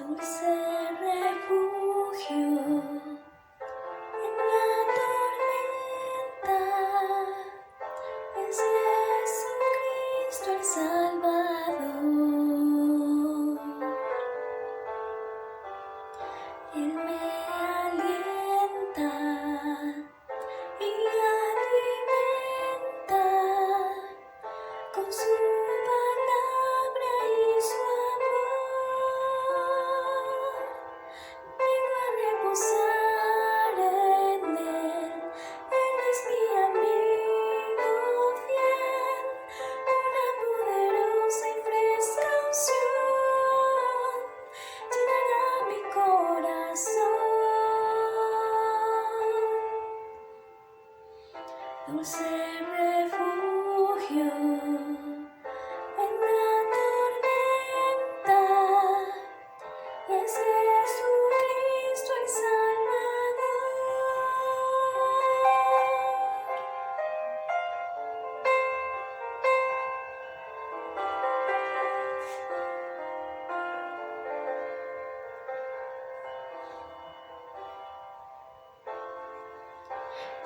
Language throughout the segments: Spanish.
Dulce refugio en la tormenta, es Jesucristo el Salvador. Él me alienta y alimenta con su palabra y su amor. Vengo a reposar en Él es mi amigo fiel, una poderosa y fresca unción llenará mi corazón. Dulce refugio en la tormenta, es Jesucristo el Salvador.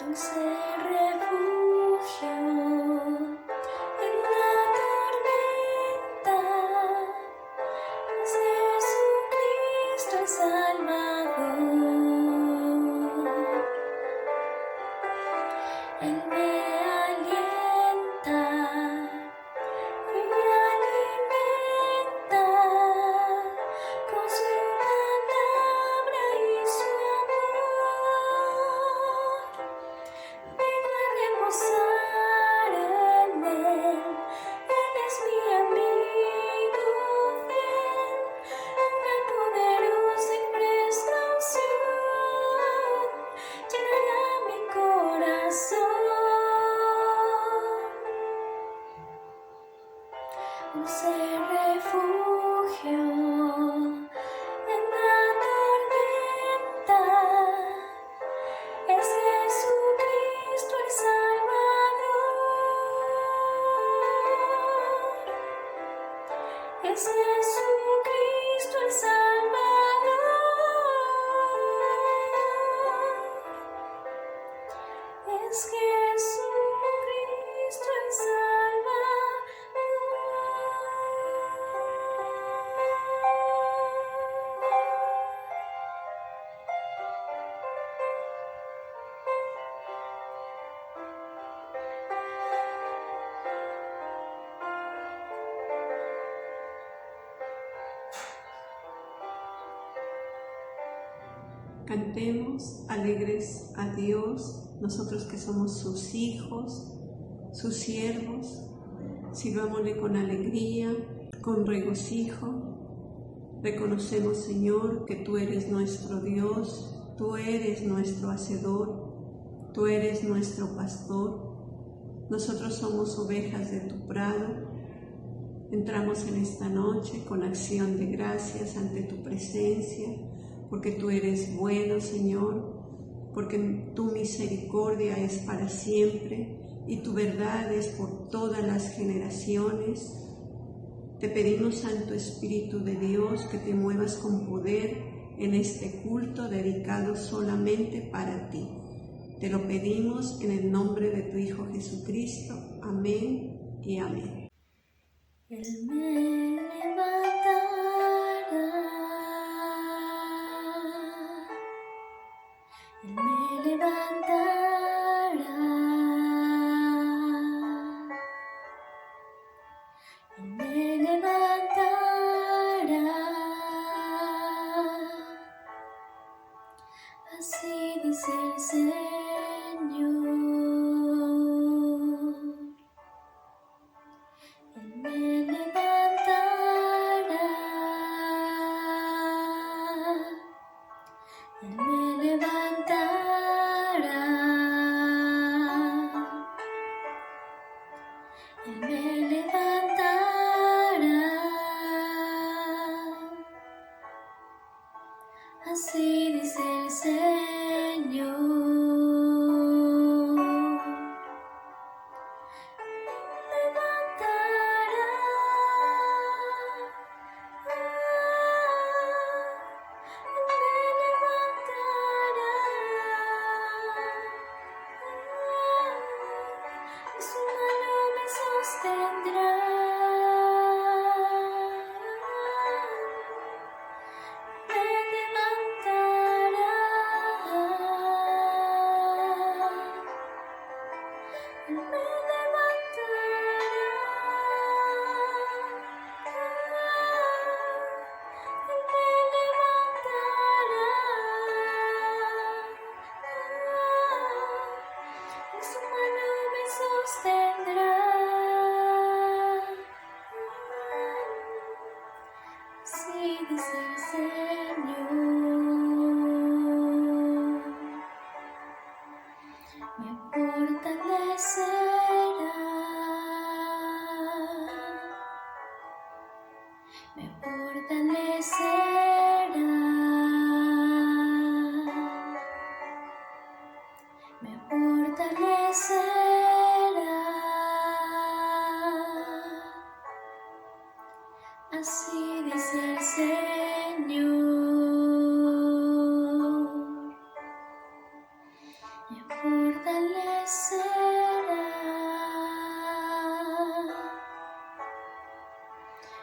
Dulce refugio en la tormenta, es Jesucristo el Salvador. Él me alienta y alimenta con su palabra y su amor. Vengo a reposar en Él es mi amigo fiel, una poderosa y fresca unción llenará mi corazón. Dulce refugio en la tormenta, es Jesucristo el Salvador. Es Jesucristo el Salvador. Es Jesucristo el Salvador. Cantemos alegres a Dios, nosotros que somos sus hijos, sus siervos. Sirvámosle con alegría, con regocijo. Reconocemos, Señor, que tú eres nuestro Dios, tú eres nuestro hacedor, tú eres nuestro pastor. Nosotros somos ovejas de tu prado. Entramos en esta noche con acción de gracias ante tu presencia, porque tú eres bueno, Señor, porque tu misericordia es para siempre y tu verdad es por todas las generaciones. Te pedimos, Santo Espíritu de Dios, que te muevas con poder en este culto dedicado solamente para ti. Te lo pedimos en el nombre de tu Hijo Jesucristo. Amén y amén. Él me levantará, Él me levantará, Él me levantará, así dice el Señor. Él me levantará, Él me levantará, Él me levantará, así dice el Señor. Levantará, dice el Señor. Me fortalecerá, me fortalecerá, me fortalecerá. Así dice el Señor, me fortalecerá,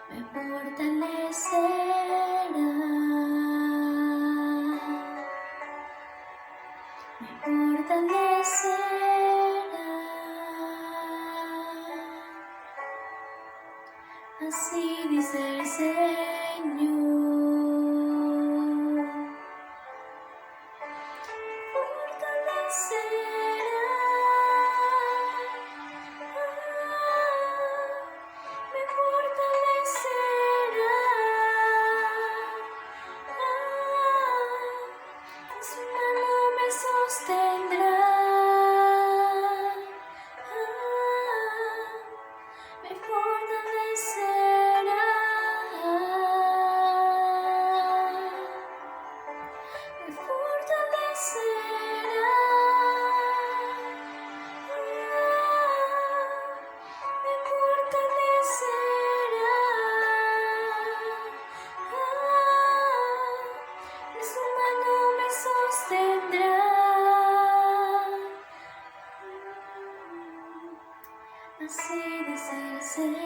me fortalecerá, me fortalecerá. Así dice el Señor, fortalecerá, me fortalecerá, su mano me sostendrá, me fortalecerá, me fortalecerá, me fortalecerá, de su mano me sostendrá. Así dice el Señor.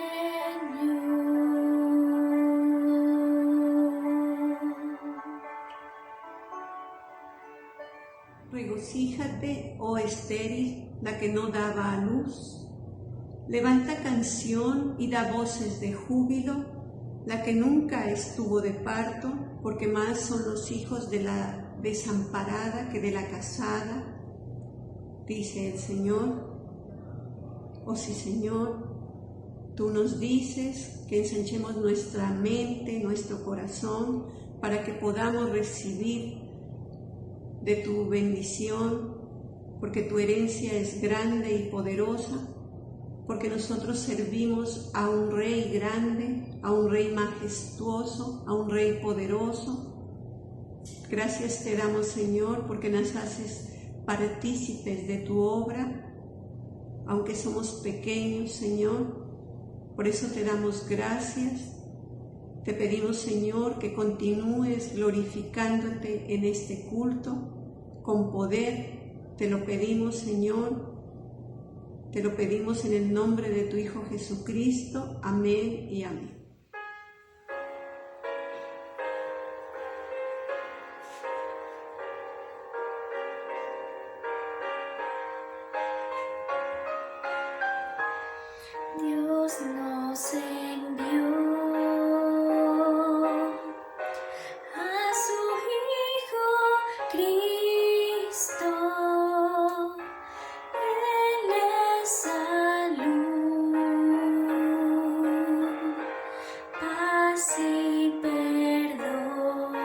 Regocíjate, oh estéril, la que no daba a luz. Levanta canción y da voces de júbilo, la que nunca estuvo de parto, porque más son los hijos de la desamparada que de la casada, dice el Señor. Oh sí, Señor, tú nos dices que ensanchemos nuestra mente, nuestro corazón, para que podamos recibir de tu bendición, porque tu herencia es grande y poderosa, porque nosotros servimos a un Rey grande, a un Rey majestuoso, a un Rey poderoso. Gracias te damos, Señor, porque nos haces partícipes de tu obra, aunque somos pequeños, Señor. Por eso te damos gracias. Te pedimos, Señor, que continúes glorificándote en este culto con poder. Te lo pedimos, Señor. Te lo pedimos en el nombre de tu Hijo Jesucristo. Amén y amén. Dios nos envió a su Hijo Cristo. Él es salud, paz y perdón.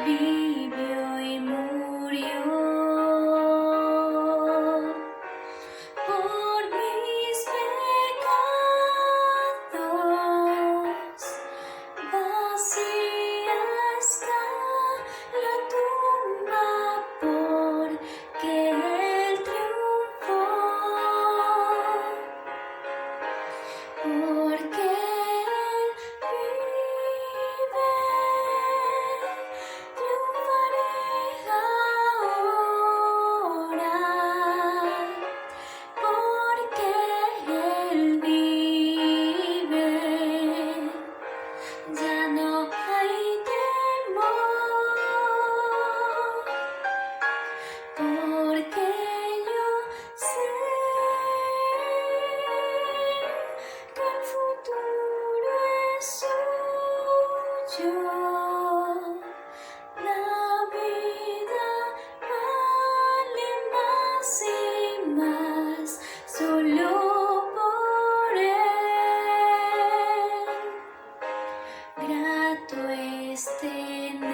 Vivió y murió por mis pecados. Vacía está la tumba porque Él triunfó, porque Él vive. Triunfaré ahora, porque Él vive. Ya no hay temor, porque yo sé que el futuro es suyo. La vida vale más y más solo por Él. extender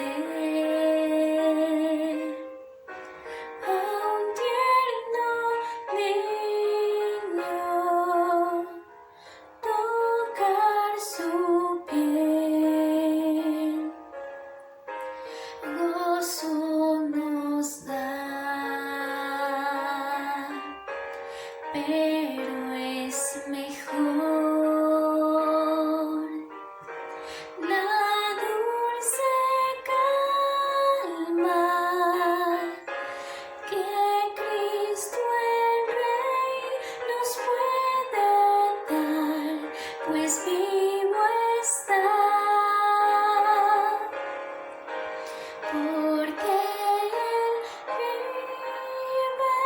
a un tierno niño, tocar su piel, gozo nos da, pero es mejor la dulce calma que Cristo el Rey nos puede dar, pues vivo está, porque Él vive.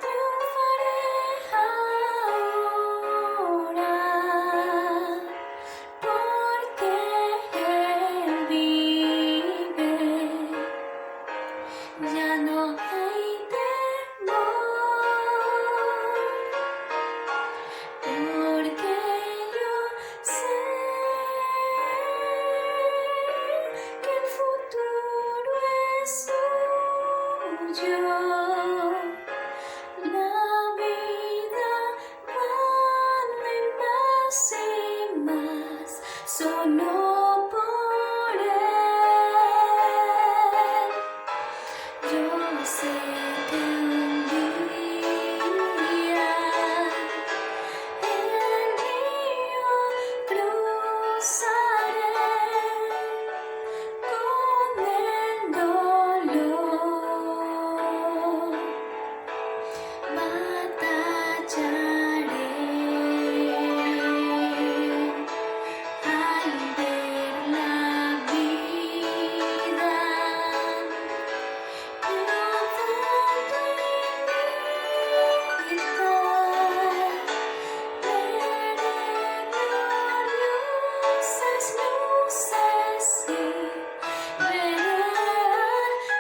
Triunfaré ahora, porque Él vive. Ya no hay temor, porque yo sé que el futuro es suyo. La vida vale más y más solo por Él. Yo sé que un día el río cruzaré con el dolor. Batallaré al ver la vida, nadando en libertad, veré gloriosas luces y veré al Rey,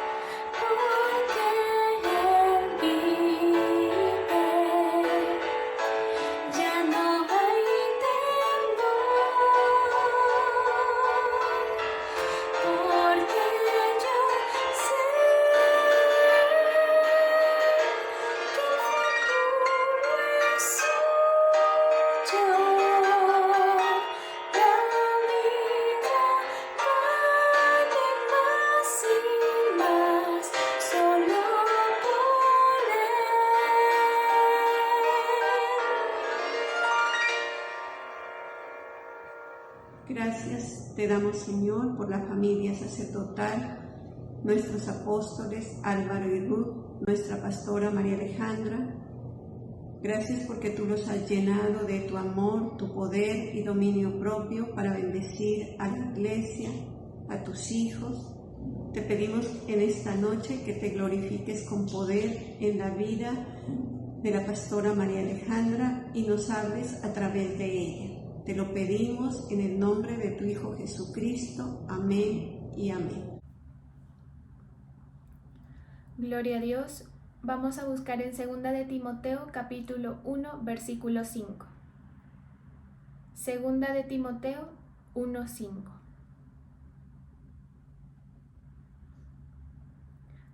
porque ya no hay temor, porque yo sé que el futuro es suyo. La vida vale más y más solo por Él. Gracias te damos, Señor, por la familia sacerdotal, nuestros apóstoles Álvaro y Ruth, nuestra pastora María Alejandra. Gracias porque tú los has llenado de tu amor, tu poder y dominio propio para bendecir a la iglesia, a tus hijos. Te pedimos en esta noche que te glorifiques con poder en la vida de la pastora María Alejandra y nos hables a través de ella. Te lo pedimos en el nombre de tu Hijo Jesucristo. Amén y amén. Gloria a Dios. Vamos a buscar en 2 de Timoteo capítulo 1 versículo 5. 2 de Timoteo 1:5.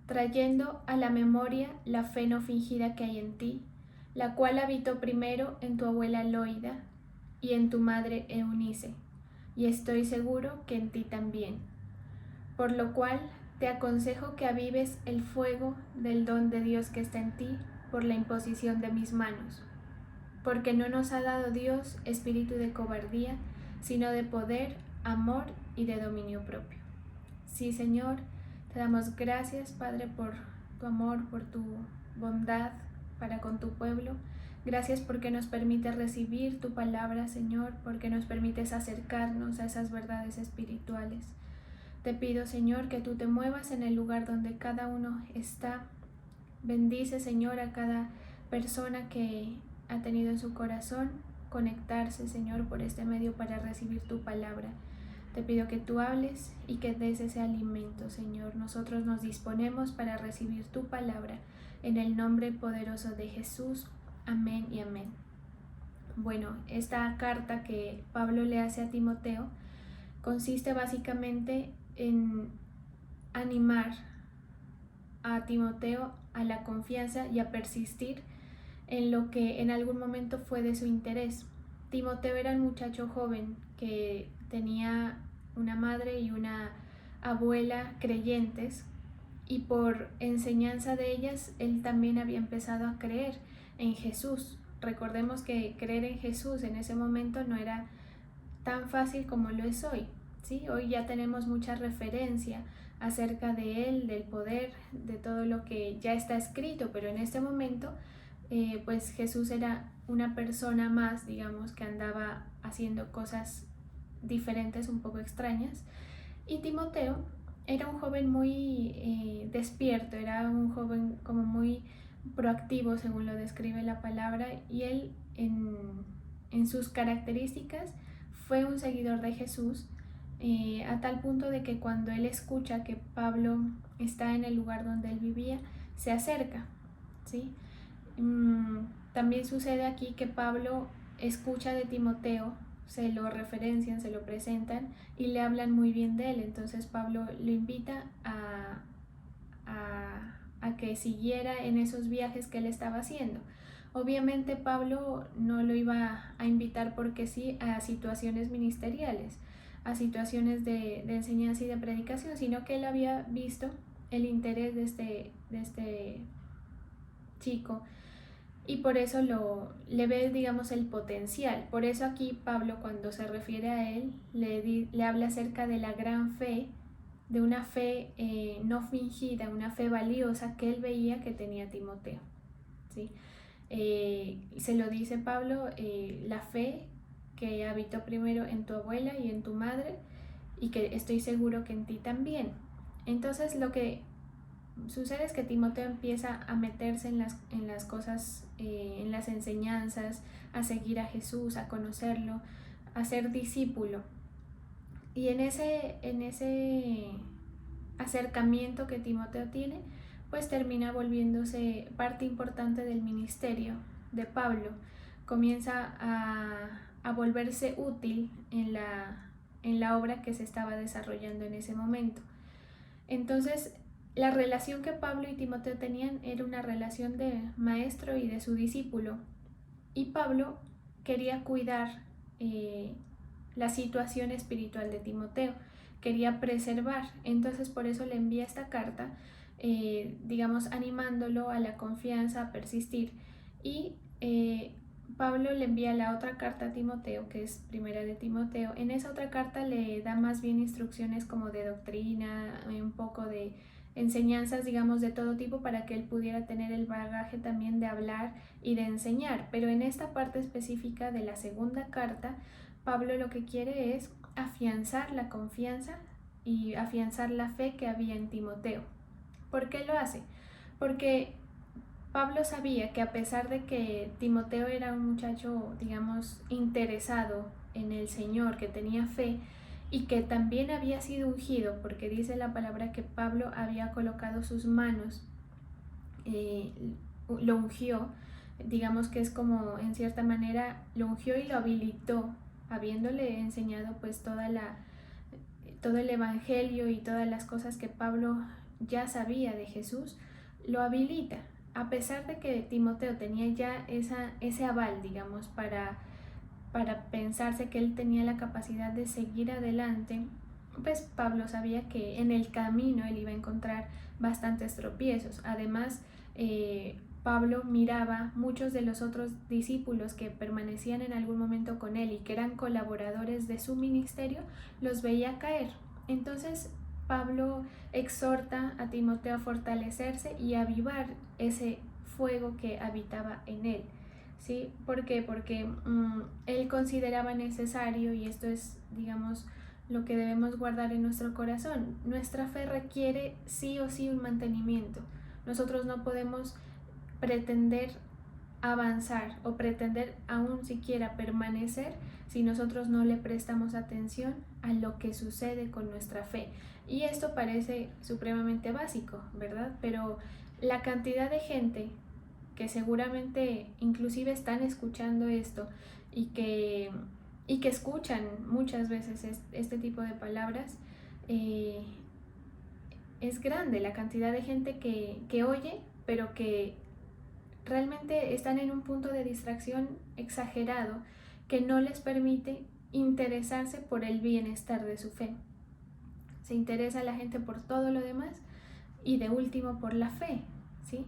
Trayendo a la memoria la fe no fingida que hay en ti, la cual habitó primero en tu abuela Loida y en tu madre Eunice, y estoy seguro que en ti también. Por lo cual te aconsejo que avives el fuego del don de Dios que está en ti por la imposición de mis manos, porque no nos ha dado Dios espíritu de cobardía, sino de poder, amor y de dominio propio. Sí, Señor, te damos gracias, Padre, por tu amor, por tu bondad para con tu pueblo. Gracias porque nos permites recibir tu palabra, Señor, porque nos permites acercarnos a esas verdades espirituales. Te pido, Señor, que tú te muevas en el lugar donde cada uno está. Bendice, Señor, a cada persona que ha tenido en su corazón conectarse, Señor, por este medio para recibir tu palabra. Te pido que tú hables y que des ese alimento, Señor. Nosotros nos disponemos para recibir tu palabra en el nombre poderoso de Jesús. Amén y amén. Bueno, esta carta que Pablo le hace a Timoteo consiste básicamente en animar a Timoteo a la confianza y a persistir en lo que en algún momento fue de su interés. Timoteo era un muchacho joven que tenía una madre y una abuela creyentes, y por enseñanza de ellas él también había empezado a creer en Jesús. Recordemos que creer en Jesús en ese momento no era tan fácil como lo es hoy, ¿sí? Hoy ya tenemos mucha referencia acerca de él, del poder, de todo lo que ya está escrito, pero en este momento pues Jesús era una persona más, digamos, que andaba haciendo cosas diferentes, un poco extrañas, y Timoteo era un joven muy despierto, era un joven como muy proactivo según lo describe la palabra, y él en sus características fue un seguidor de Jesús, a tal punto de que cuando él escucha que Pablo está en el lugar donde él vivía, se acerca, ¿sí? También sucede aquí que Pablo escucha de Timoteo, se lo referencian, se lo presentan y le hablan muy bien de él. Entonces Pablo lo invita a que siguiera en esos viajes que él estaba haciendo. Obviamente Pablo no lo iba a invitar porque sí a situaciones ministeriales, a situaciones de enseñanza y de predicación, sino que él había visto el interés de este chico, y por eso le ve, digamos, el potencial. Por eso aquí Pablo, cuando se refiere a él, le habla acerca de la gran fe, de una fe no fingida, una fe valiosa que él veía que tenía Timoteo, ¿sí? Se lo dice Pablo, la fe que habitó primero en tu abuela y en tu madre, y que estoy seguro que en ti también. Entonces lo que sucede es que Timoteo empieza a meterse en las cosas, en las enseñanzas, a seguir a Jesús, a conocerlo, a ser discípulo. Y en ese acercamiento que Timoteo tiene, pues termina volviéndose parte importante del ministerio de Pablo. Comienza a volverse útil en la obra que se estaba desarrollando en ese momento. Entonces, la relación que Pablo y Timoteo tenían era una relación de maestro y de su discípulo, y Pablo quería cuidar la situación espiritual de Timoteo, quería preservar. Entonces por eso le envía esta carta, digamos, animándolo a la confianza, a persistir. Y Pablo le envía la otra carta a Timoteo, que es primera de Timoteo. En esa otra carta le da más bien instrucciones como de doctrina, un poco de enseñanzas, digamos, de todo tipo, para que él pudiera tener el bagaje también de hablar y de enseñar. Pero en esta parte específica de la segunda carta, Pablo lo que quiere es afianzar la confianza y afianzar la fe que había en Timoteo. ¿Por qué lo hace? Porque Pablo sabía que a pesar de que Timoteo era un muchacho, digamos, interesado en el Señor, que tenía fe y que también había sido ungido, porque dice la palabra que Pablo había colocado sus manos, lo ungió, digamos que es como en cierta manera lo ungió y lo habilitó, habiéndole enseñado pues todo el evangelio y todas las cosas que Pablo ya sabía de Jesús, lo habilita. A pesar de que Timoteo tenía ya ese aval, digamos, para pensarse que él tenía la capacidad de seguir adelante, pues Pablo sabía que en el camino él iba a encontrar bastantes tropiezos. Además, Pablo miraba muchos de los otros discípulos que permanecían en algún momento con él y que eran colaboradores de su ministerio, los veía caer. Entonces Pablo exhorta a Timoteo a fortalecerse y a avivar ese fuego que habitaba en él, ¿sí? ¿Por qué? Porque él consideraba necesario, y esto es, digamos, lo que debemos guardar en nuestro corazón. Nuestra fe requiere sí o sí un mantenimiento. Nosotros no podemos pretender avanzar o pretender aún siquiera permanecer si nosotros no le prestamos atención a lo que sucede con nuestra fe. Y esto parece supremamente básico, ¿verdad? Pero la cantidad de gente que seguramente inclusive están escuchando esto y que escuchan muchas veces este tipo de palabras, es grande la cantidad de gente que oye, pero que realmente están en un punto de distracción exagerado que no les permite interesarse por el bienestar de su fe. Se interesa la gente por todo lo demás y de último por la fe, ¿sí?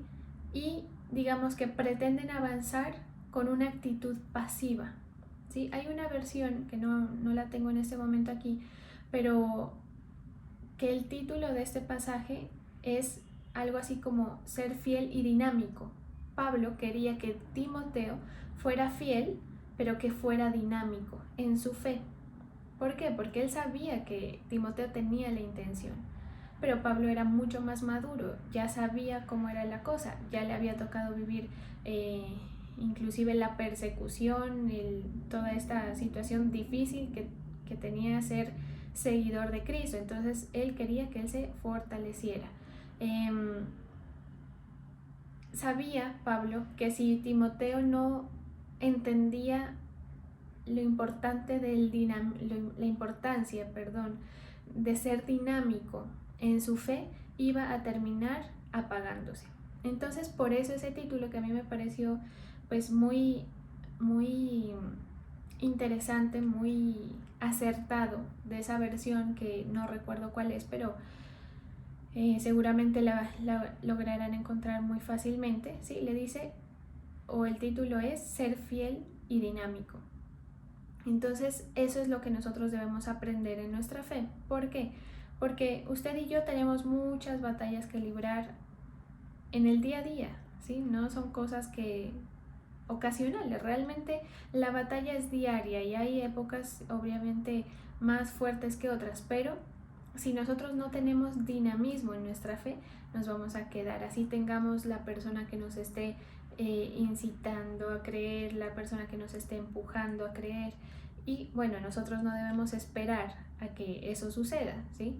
Y digamos que pretenden avanzar con una actitud pasiva, ¿sí? Hay una versión que no la tengo en este momento aquí, pero que el título de este pasaje es algo así como ser fiel y dinámico. Pablo quería que Timoteo fuera fiel, pero que fuera dinámico en su fe. ¿Por qué? Porque él sabía que Timoteo tenía la intención, pero Pablo era mucho más maduro, ya sabía cómo era la cosa, ya le había tocado vivir inclusive la persecución, toda esta situación difícil que tenía ser seguidor de Cristo. Entonces él quería que él se fortaleciera. Sabía Pablo que si Timoteo no entendía la importancia de ser dinámico en su fe, iba a terminar apagándose. Entonces por eso ese título, que a mí me pareció pues muy interesante, muy acertado, de esa versión que no recuerdo cuál es, pero seguramente la lograrán encontrar muy fácilmente, ¿sí? Le dice, o el título es Ser fiel y dinámico. Entonces eso es lo que nosotros debemos aprender en nuestra fe. ¿Por qué? Porque usted y yo tenemos muchas batallas que librar en el día a día, ¿sí? No son cosas ocasionales, realmente la batalla es diaria y hay épocas obviamente más fuertes que otras, pero si nosotros no tenemos dinamismo en nuestra fe, nos vamos a quedar. Así tengamos la persona que nos esté incitando a creer, la persona que nos esté empujando a creer. Y bueno, nosotros no debemos esperar a que eso suceda, ¿sí?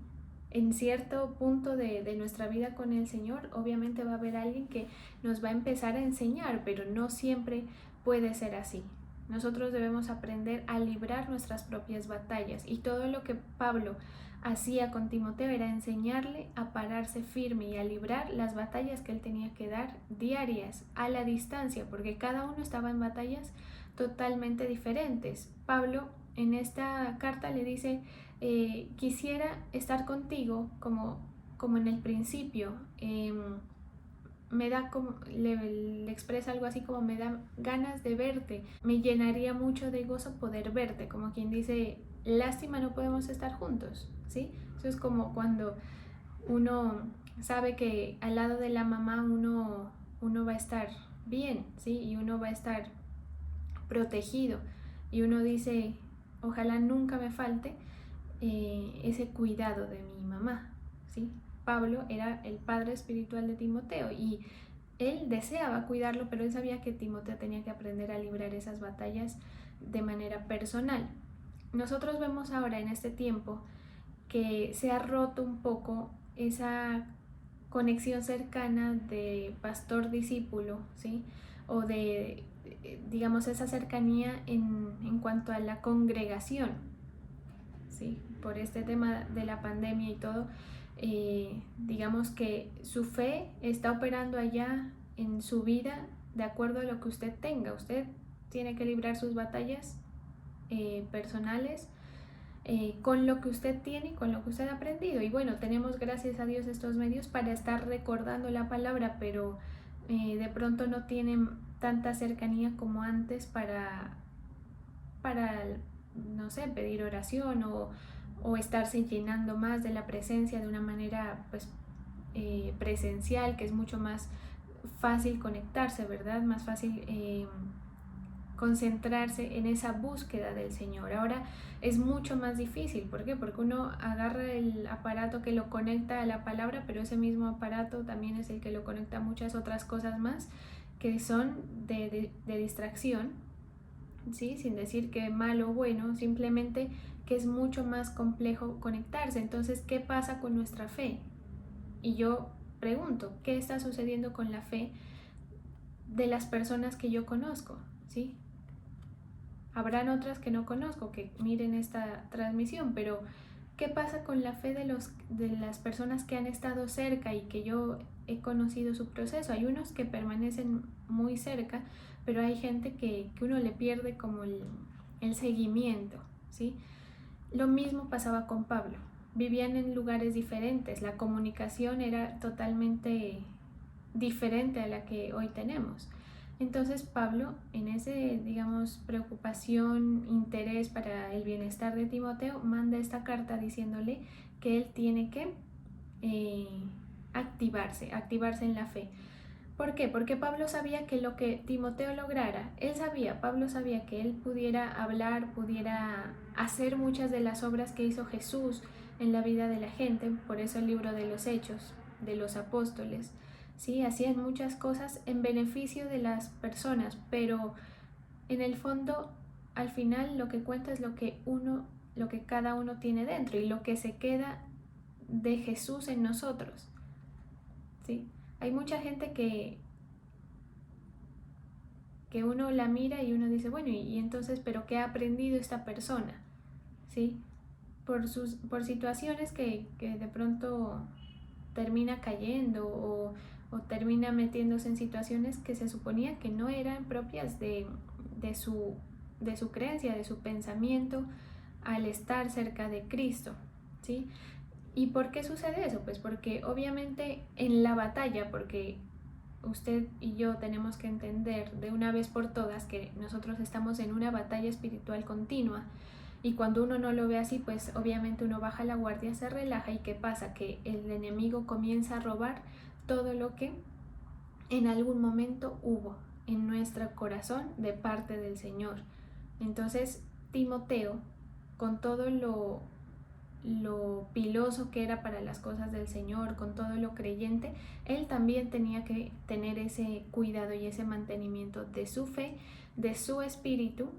En cierto punto de nuestra vida con el Señor, obviamente va a haber alguien que nos va a empezar a enseñar, pero no siempre puede ser así. Nosotros debemos aprender a librar nuestras propias batallas, y todo lo que Pablo hacía con Timoteo era enseñarle a pararse firme y a librar las batallas que él tenía que dar diarias, a la distancia, porque cada uno estaba en batallas totalmente diferentes. Pablo en esta carta le dice, quisiera estar contigo como en el principio. Me da como, le expresa algo así como, me da ganas de verte, me llenaría mucho de gozo poder verte, como quien dice, lástima no podemos estar juntos, ¿sí? Eso es como cuando uno sabe que al lado de la mamá uno va a estar bien, ¿sí? Y uno va a estar protegido, y uno dice, ojalá nunca me falte ese cuidado de mi mamá, ¿sí? Pablo era el padre espiritual de Timoteo y él deseaba cuidarlo, pero él sabía que Timoteo tenía que aprender a librar esas batallas de manera personal. Nosotros vemos ahora en este tiempo que se ha roto un poco esa conexión cercana de pastor-discípulo, ¿sí? O de, digamos, esa cercanía en cuanto a la congregación, ¿sí? Por este tema de la pandemia y todo, digamos que su fe está operando allá en su vida de acuerdo a lo que usted tenga. Usted tiene que librar sus batallas personales con lo que usted tiene y con lo que usted ha aprendido. Y bueno, tenemos gracias a Dios estos medios para estar recordando la palabra, pero de pronto no tienen tanta cercanía como antes para no sé, pedir oración o estarse llenando más de la presencia de una manera pues presencial, que es mucho más fácil conectarse, ¿verdad? Más fácil concentrarse en esa búsqueda del Señor. Ahora es mucho más difícil. ¿Por qué? Porque uno agarra el aparato que lo conecta a la palabra, pero ese mismo aparato también es el que lo conecta a muchas otras cosas más que son de distracción, ¿sí? Sin decir que malo o bueno, simplemente que es mucho más complejo conectarse. Entonces, ¿qué pasa con nuestra fe? Y yo pregunto, ¿qué está sucediendo con la fe de las personas que yo conozco? ¿Sí? Habrán otras que no conozco que miren esta transmisión, pero ¿qué pasa con la fe de las personas que han estado cerca y que yo he conocido su proceso? Hay unos que permanecen muy cerca, pero hay gente que uno le pierde como el seguimiento, ¿sí? Lo mismo pasaba con Pablo. Vivían en lugares diferentes, la comunicación era totalmente diferente a la que hoy tenemos. Entonces Pablo, en ese, digamos, preocupación, interés para el bienestar de Timoteo, manda esta carta diciéndole que él tiene que activarse en la fe. ¿Por qué? Porque Pablo sabía que lo que Timoteo lograra, Pablo sabía que él pudiera hablar, pudiera hacer muchas de las obras que hizo Jesús en la vida de la gente, por eso el libro de los Hechos, de los apóstoles, ¿sí? Hacían muchas cosas en beneficio de las personas, pero en el fondo, al final lo que cuenta es lo que cada uno tiene dentro y lo que se queda de Jesús en nosotros, ¿sí? Hay mucha gente que uno la mira y uno dice, bueno, y entonces, ¿pero qué ha aprendido esta persona? ¿Sí? Por situaciones que de pronto termina cayendo o termina metiéndose en situaciones que se suponía que no eran propias de su creencia, de su pensamiento al estar cerca de Cristo, ¿sí? ¿Y por qué sucede eso? Pues porque obviamente en la batalla, porque usted y yo tenemos que entender de una vez por todas que nosotros estamos en una batalla espiritual continua, y cuando uno no lo ve así, pues obviamente uno baja la guardia, se relaja, y ¿qué pasa? Que el enemigo comienza a robar todo lo que en algún momento hubo en nuestro corazón de parte del Señor. Entonces Timoteo, con todo lo piloso que era para las cosas del Señor, con todo lo creyente, él también tenía que tener ese cuidado y ese mantenimiento de su fe, de su espíritu,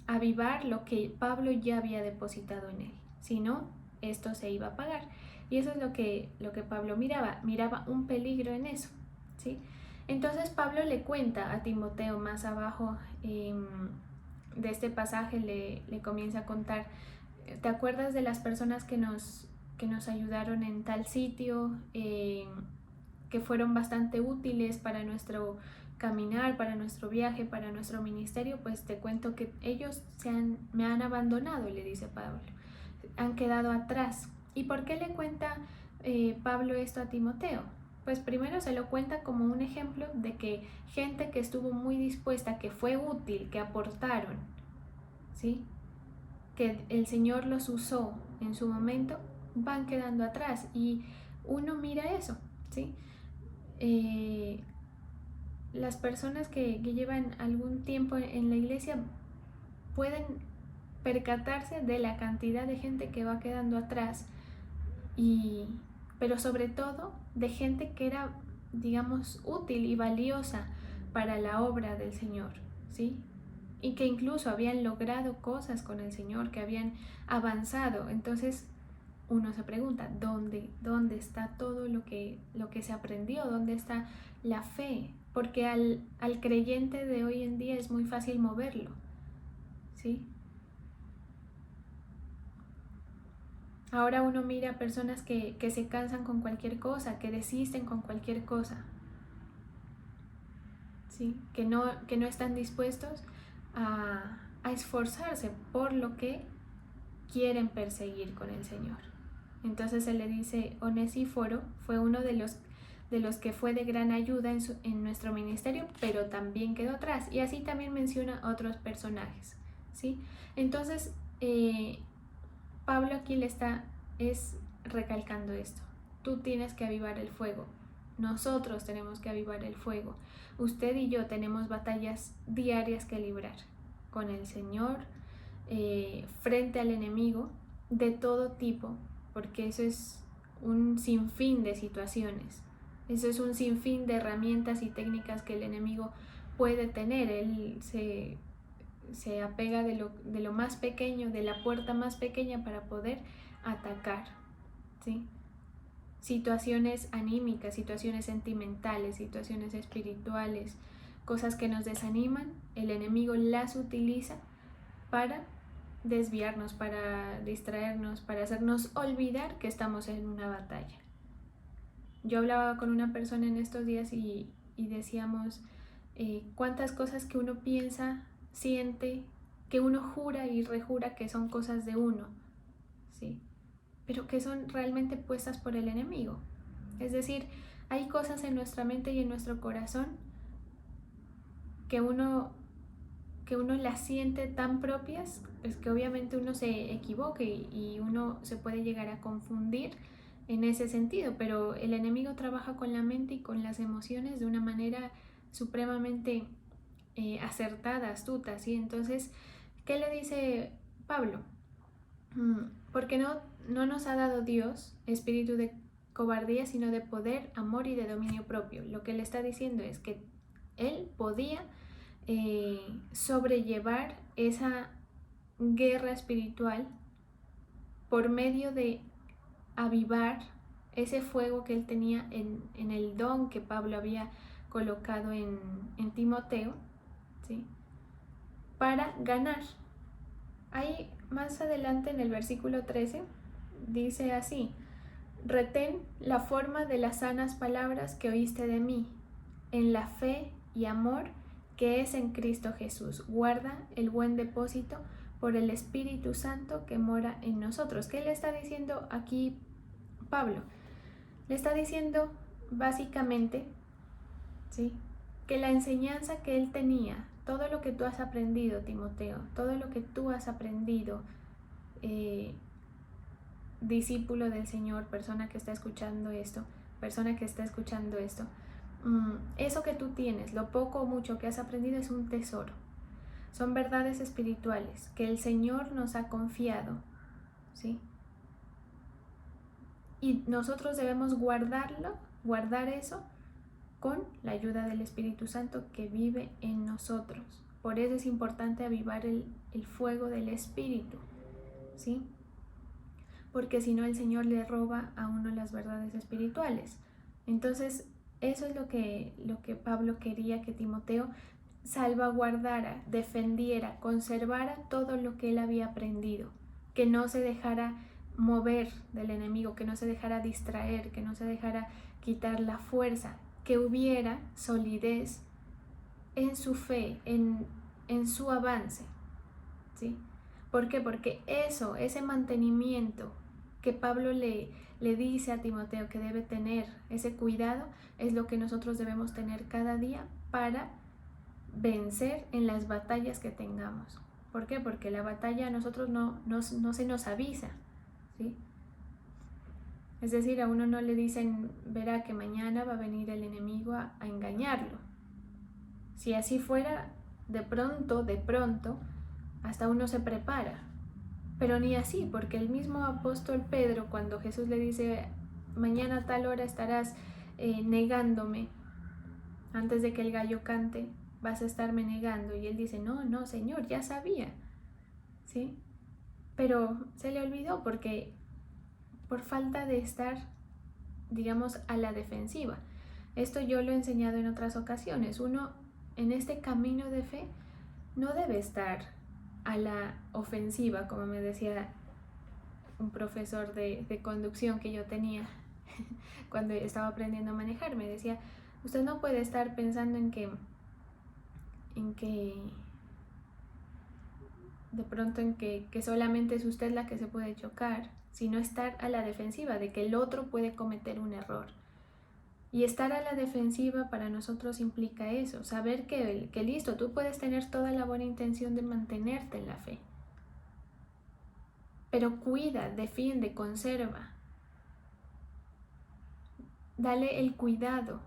avivar lo que Pablo ya había depositado en él. Si no, esto se iba a apagar. Y eso es lo que Pablo miraba un peligro en eso, ¿sí? Entonces Pablo le cuenta a Timoteo más abajo de este pasaje, le comienza a contar: ¿te acuerdas de las personas que nos ayudaron en tal sitio, que fueron bastante útiles para nuestro caminar, para nuestro viaje, para nuestro ministerio? Pues te cuento que ellos me han abandonado, le dice Pablo, han quedado atrás. ¿Y por qué le cuenta Pablo esto a Timoteo? Pues primero se lo cuenta como un ejemplo de que gente que estuvo muy dispuesta, que fue útil, que aportaron, ¿sí?, que el Señor los usó en su momento, van quedando atrás, y uno mira eso, ¿sí? Las personas que llevan algún tiempo en la iglesia pueden percatarse de la cantidad de gente que va quedando atrás, pero sobre todo de gente que era, digamos, útil y valiosa para la obra del Señor, ¿sí? Y que incluso habían logrado cosas con el Señor, que habían avanzado. Entonces uno se pregunta, ¿dónde está todo lo que se aprendió? ¿Dónde está la fe? Porque al creyente de hoy en día es muy fácil moverlo, ¿sí? Ahora uno mira personas que se cansan con cualquier cosa, que desisten con cualquier cosa, ¿sí? Que no están dispuestos a esforzarse por lo que quieren perseguir con el Señor. Entonces se le dice: Onesíforo fue uno de los que fue de gran ayuda en nuestro ministerio, pero también quedó atrás. Y así también menciona otros personajes, ¿sí? Entonces Pablo aquí es recalcando esto: tú tienes que avivar el fuego, nosotros tenemos que avivar el fuego. Usted y yo tenemos batallas diarias que librar con el Señor, frente al enemigo de todo tipo, porque eso es un sinfín de situaciones, eso es un sinfín de herramientas y técnicas que el enemigo puede tener. Él se apega de lo más pequeño, de la puerta más pequeña para poder atacar, ¿sí? Situaciones anímicas, situaciones sentimentales, situaciones espirituales, cosas que nos desaniman, el enemigo las utiliza para desviarnos, para distraernos, para hacernos olvidar que estamos en una batalla. Yo hablaba con una persona en estos días y decíamos cuántas cosas que uno piensa, siente, que uno jura y rejura que son cosas de uno, ¿sí? Pero que son realmente puestas por el enemigo. Es decir, hay cosas en nuestra mente y en nuestro corazón que uno las siente tan propias, pues que obviamente uno se equivoque y uno se puede llegar a confundir en ese sentido, pero el enemigo trabaja con la mente y con las emociones de una manera supremamente acertada, astuta, ¿sí? Entonces, ¿qué le dice Pablo? Porque no nos ha dado Dios espíritu de cobardía, sino de poder, amor y de dominio propio. Lo que le está diciendo es que él podía sobrellevar esa guerra espiritual por medio de avivar ese fuego que él tenía en el don que Pablo había colocado en Timoteo, ¿sí? Para ganar. Ahí más adelante en el versículo 13 dice así: retén la forma de las sanas palabras que oíste de mí, en la fe y amor que es en Cristo Jesús. Guarda el buen depósito por el Espíritu Santo que mora en nosotros. ¿Qué le está diciendo aquí Pablo? Le está diciendo básicamente, ¿sí?, que la enseñanza que él tenía, todo lo que tú has aprendido, Timoteo, todo lo que tú has aprendido, discípulo del Señor, persona que está escuchando esto, eso que tú tienes, lo poco o mucho que has aprendido, es un tesoro. Son verdades espirituales que el Señor nos ha confiado, ¿sí? Y nosotros debemos guardar eso con la ayuda del Espíritu Santo que vive en nosotros. Por eso es importante avivar el fuego del Espíritu, ¿sí? Porque si no, el Señor le roba a uno las verdades espirituales. Entonces, eso es lo que Pablo quería que Timoteo salvaguardara, defendiera, conservara todo lo que él había aprendido, que no se dejara mover del enemigo, que no se dejara distraer, que no se dejara quitar la fuerza, que hubiera solidez en su fe, en su avance, ¿sí? ¿Por qué? Porque ese mantenimiento que Pablo le dice a Timoteo que debe tener, ese cuidado, es lo que nosotros debemos tener cada día para vencer en las batallas que tengamos. ¿Por qué? Porque la batalla a nosotros no se nos avisa, ¿sí? Es decir, a uno no le dicen, verá que mañana va a venir el enemigo a engañarlo. Si así fuera, de pronto, hasta uno se prepara. Pero ni así, porque el mismo apóstol Pedro, cuando Jesús le dice, mañana a tal hora estarás negándome, antes de que el gallo cante, vas a estarme negando. Y él dice, no, Señor, ya sabía, ¿sí? Pero se le olvidó porque por falta de estar, digamos, a la defensiva. Esto yo lo he enseñado en otras ocasiones. Uno en este camino de fe no debe estar a la ofensiva, como me decía un profesor de conducción que yo tenía cuando estaba aprendiendo a manejar. Me decía, usted no puede estar pensando en que de pronto en que solamente es usted la que se puede chocar, sino estar a la defensiva de que el otro puede cometer un error. Y estar a la defensiva para nosotros implica eso, saber que listo, tú puedes tener toda la buena intención de mantenerte en la fe, pero cuida, defiende, conserva. Dale el cuidado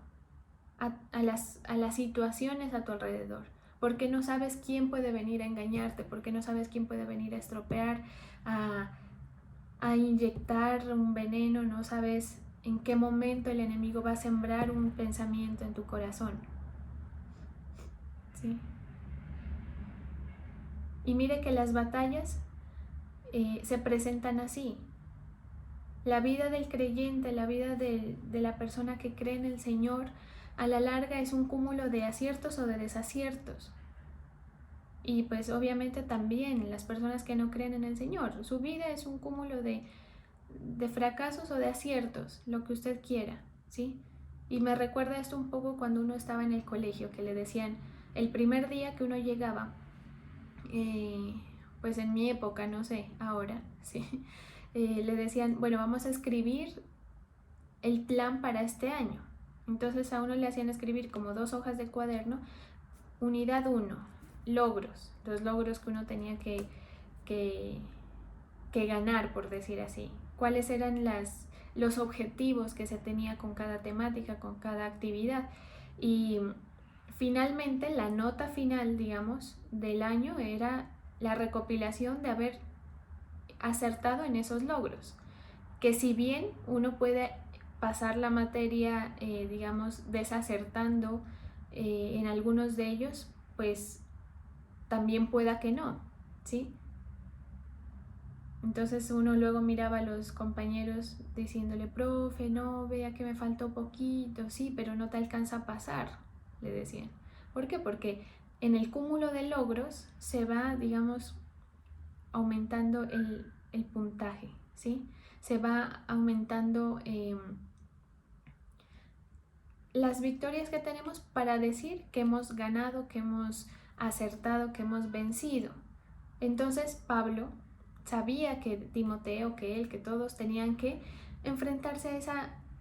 a las situaciones a tu alrededor, porque no sabes quién puede venir a engañarte, porque no sabes quién puede venir a estropear, a inyectar un veneno, no sabes en qué momento el enemigo va a sembrar un pensamiento en tu corazón. ¿sí? Y mire que las batallas se presentan así. La vida del creyente, la vida de la persona que cree en el Señor, a la larga es un cúmulo de aciertos o de desaciertos. Y pues obviamente también las personas que no creen en el Señor, su vida es un cúmulo de fracasos o de aciertos, lo que usted quiera, ¿sí? Y me recuerda esto un poco cuando uno estaba en el colegio, que le decían, el primer día que uno llegaba, pues en mi época, no sé, ahora, ¿sí? Le decían, bueno, vamos a escribir el plan para este año. Entonces a uno le hacían escribir como 2 hojas de cuaderno, unidad 1, logros, los logros que uno tenía que ganar, por decir así. Cuáles eran los objetivos que se tenía con cada temática, con cada actividad. Y finalmente la nota final, digamos, del año era la recopilación de haber acertado en esos logros. Que si bien uno puede pasar la materia, digamos, desacertando en algunos de ellos, pues también pueda que no, ¿sí? Entonces uno luego miraba a los compañeros diciéndole, profe, no, vea que me faltó poquito, sí, pero no te alcanza a pasar, le decían. ¿Por qué? Porque en el cúmulo de logros se va, digamos, aumentando el puntaje, ¿sí? Se va aumentando las victorias que tenemos para decir que hemos ganado, que hemos acertado, que hemos vencido. Entonces Pablo sabía que Timoteo, que él, que todos tenían que enfrentarse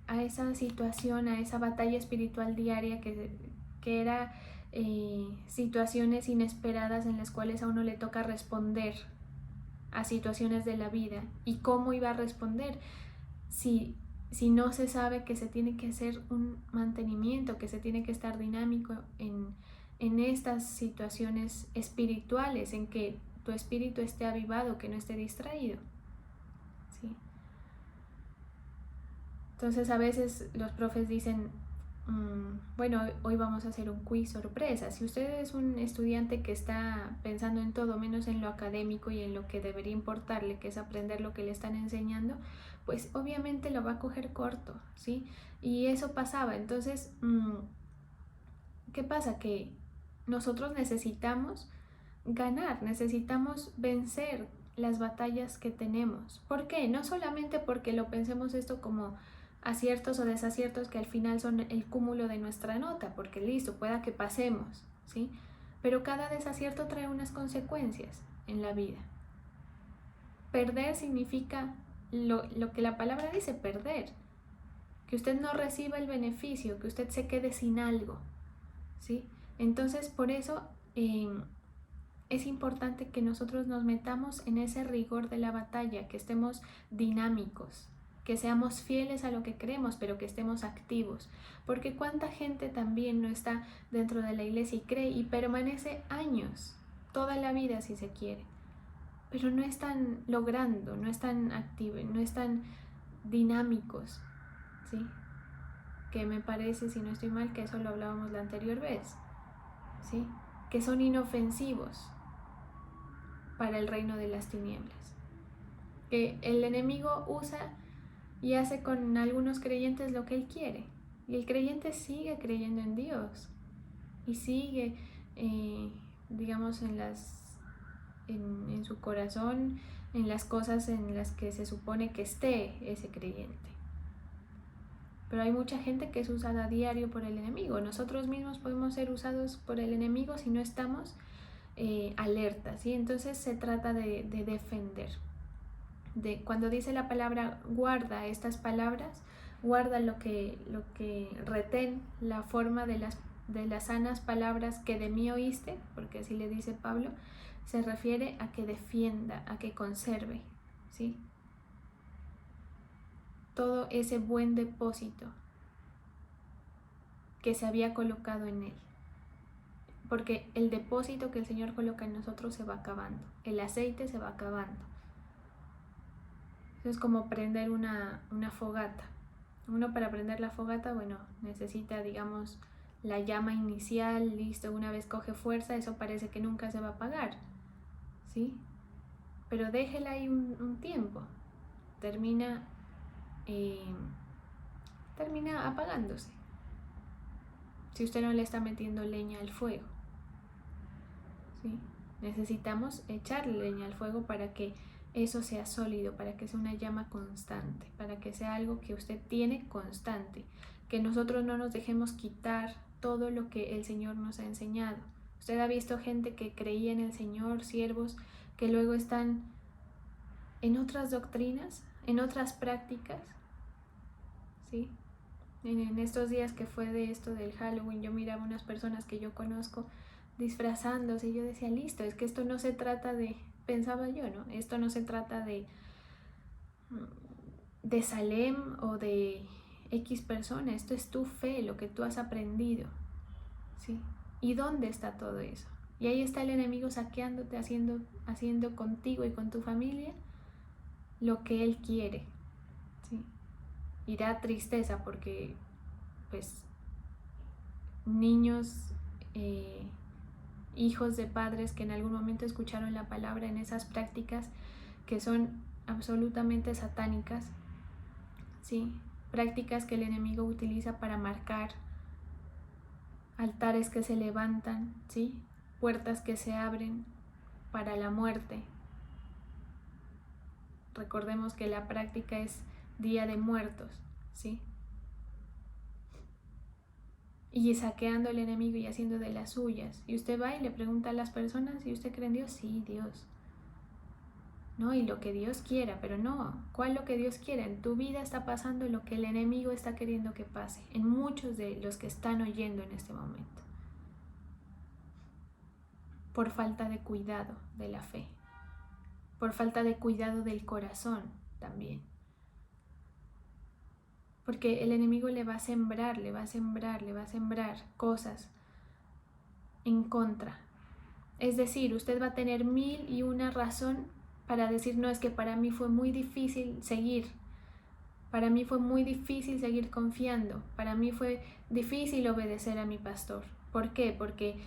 a esa situación, a esa batalla espiritual diaria que era situaciones inesperadas en las cuales a uno le toca responder a situaciones de la vida. ¿Y cómo iba a responder? Si no se sabe que se tiene que hacer un mantenimiento, que se tiene que estar dinámico en estas situaciones espirituales, en que tu espíritu esté avivado, que no esté distraído. ¿Sí? Entonces a veces los profes dicen, bueno, hoy vamos a hacer un quiz sorpresa. Si usted es un estudiante que está pensando en todo menos en lo académico y en lo que debería importarle, que es aprender lo que le están enseñando, pues obviamente lo va a coger corto, ¿sí? Y eso pasaba. Entonces, ¿qué pasa? Que nosotros necesitamos ganar, necesitamos vencer las batallas que tenemos. ¿Por qué? No solamente porque lo pensemos esto como aciertos o desaciertos que al final son el cúmulo de nuestra nota, porque listo, pueda que pasemos, ¿sí? Pero cada desacierto trae unas consecuencias en la vida. Perder significa lo que la palabra dice, perder. Que usted no reciba el beneficio, que usted se quede sin algo, ¿sí? Entonces, por eso es importante que nosotros nos metamos en ese rigor de la batalla, que estemos dinámicos, que seamos fieles a lo que creemos, pero que estemos activos. Porque cuánta gente también no está dentro de la iglesia y cree y permanece años, toda la vida si se quiere, pero no están logrando, no están activos, no están dinámicos, ¿sí? Que me parece, si no estoy mal, que eso lo hablábamos la anterior vez, ¿sí? Que son inofensivos para el reino de las tinieblas. Que el enemigo usa y hace con algunos creyentes lo que él quiere. Y el creyente sigue creyendo en Dios. Y sigue, digamos, en su corazón, en las cosas en las que se supone que esté ese creyente. Pero hay mucha gente que es usada a diario por el enemigo. Nosotros mismos podemos ser usados por el enemigo si no estamos alertas, ¿sí? Entonces se trata de defender. Cuando dice la palabra guarda estas palabras, guarda lo que retén la forma de las sanas palabras que de mí oíste, porque así le dice Pablo, se refiere a que defienda, a que conserve, ¿sí? Todo ese buen depósito que se había colocado en él. Porque el depósito que el Señor coloca en nosotros se va acabando, el aceite se va acabando. Eso es como prender una fogata. Uno para prender la fogata, bueno, necesita, digamos, la llama inicial, listo, una vez coge fuerza, eso parece que nunca se va a apagar, ¿sí? Pero déjela ahí un tiempo, termina apagándose, si usted no le está metiendo leña al fuego, ¿sí? Necesitamos echarle leña al fuego para que eso sea sólido, para que sea una llama constante, para que sea algo que usted tiene constante, que nosotros no nos dejemos quitar todo lo que el Señor nos ha enseñado. Usted ha visto gente que creía en el Señor, siervos, que luego están en otras doctrinas, en otras prácticas, ¿sí? En estos días que fue de esto del Halloween, yo miraba unas personas que yo conozco disfrazándose y yo decía, listo, es que esto no se trata de, pensaba yo, ¿no? Esto no se trata de Salem o de X persona, esto es tu fe, lo que tú has aprendido, ¿sí? ¿Y dónde está todo eso? Y ahí está el enemigo saqueándote, haciendo contigo y con tu familia lo que él quiere, ¿sí? Y da tristeza porque, pues, niños, hijos de padres que en algún momento escucharon la palabra en esas prácticas que son absolutamente satánicas, ¿sí? Prácticas que el enemigo utiliza para marcar altares que se levantan, ¿sí? Puertas que se abren para la muerte. Recordemos que la práctica es Día de Muertos, ¿sí? Y saqueando al enemigo y haciendo de las suyas. Y usted va y le pregunta a las personas, ¿y usted cree en Dios? Sí, Dios. No, y lo que Dios quiera, pero no, ¿cuál lo que Dios quiera? En tu vida está pasando lo que el enemigo está queriendo que pase, en muchos de los que están oyendo en este momento, por falta de cuidado de la fe, por falta de cuidado del corazón también, porque el enemigo le va a sembrar cosas en contra. Es decir, usted va a tener 1001 razón para decir, no, es que para mí fue muy difícil seguir, para mí fue muy difícil seguir confiando, para mí fue difícil obedecer a mi pastor. ¿Por qué? Porque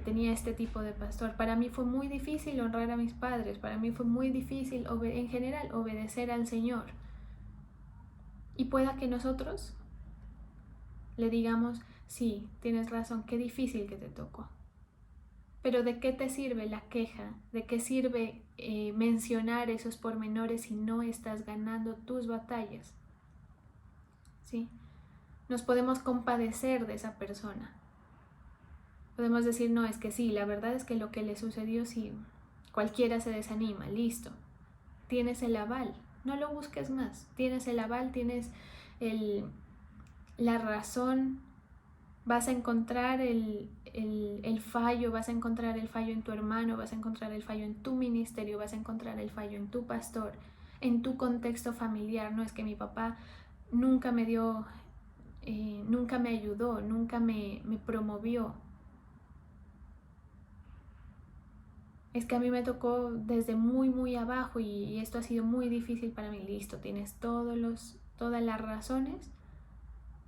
tenía este tipo de pastor. Para mí fue muy difícil honrar a mis padres, para mí fue muy difícil en general obedecer al Señor. Y pueda que nosotros le digamos, sí, tienes razón, qué difícil que te tocó. Pero ¿de qué te sirve la queja? ¿De qué sirve mencionar esos pormenores si no estás ganando tus batallas? ¿Sí? Nos podemos compadecer de esa persona. Podemos decir, no, es que sí, la verdad es que lo que le sucedió, sí, cualquiera se desanima, listo. Tienes el aval, no lo busques más. Tienes el aval, tienes la razón. Vas a encontrar el fallo, vas a encontrar el fallo en tu hermano, vas a encontrar el fallo en tu ministerio, vas a encontrar el fallo en tu pastor, en tu contexto familiar. No es que mi papá nunca me dio, nunca me ayudó, nunca me promovió. Es que a mí me tocó desde muy, muy abajo y esto ha sido muy difícil para mí. Listo, tienes todas las razones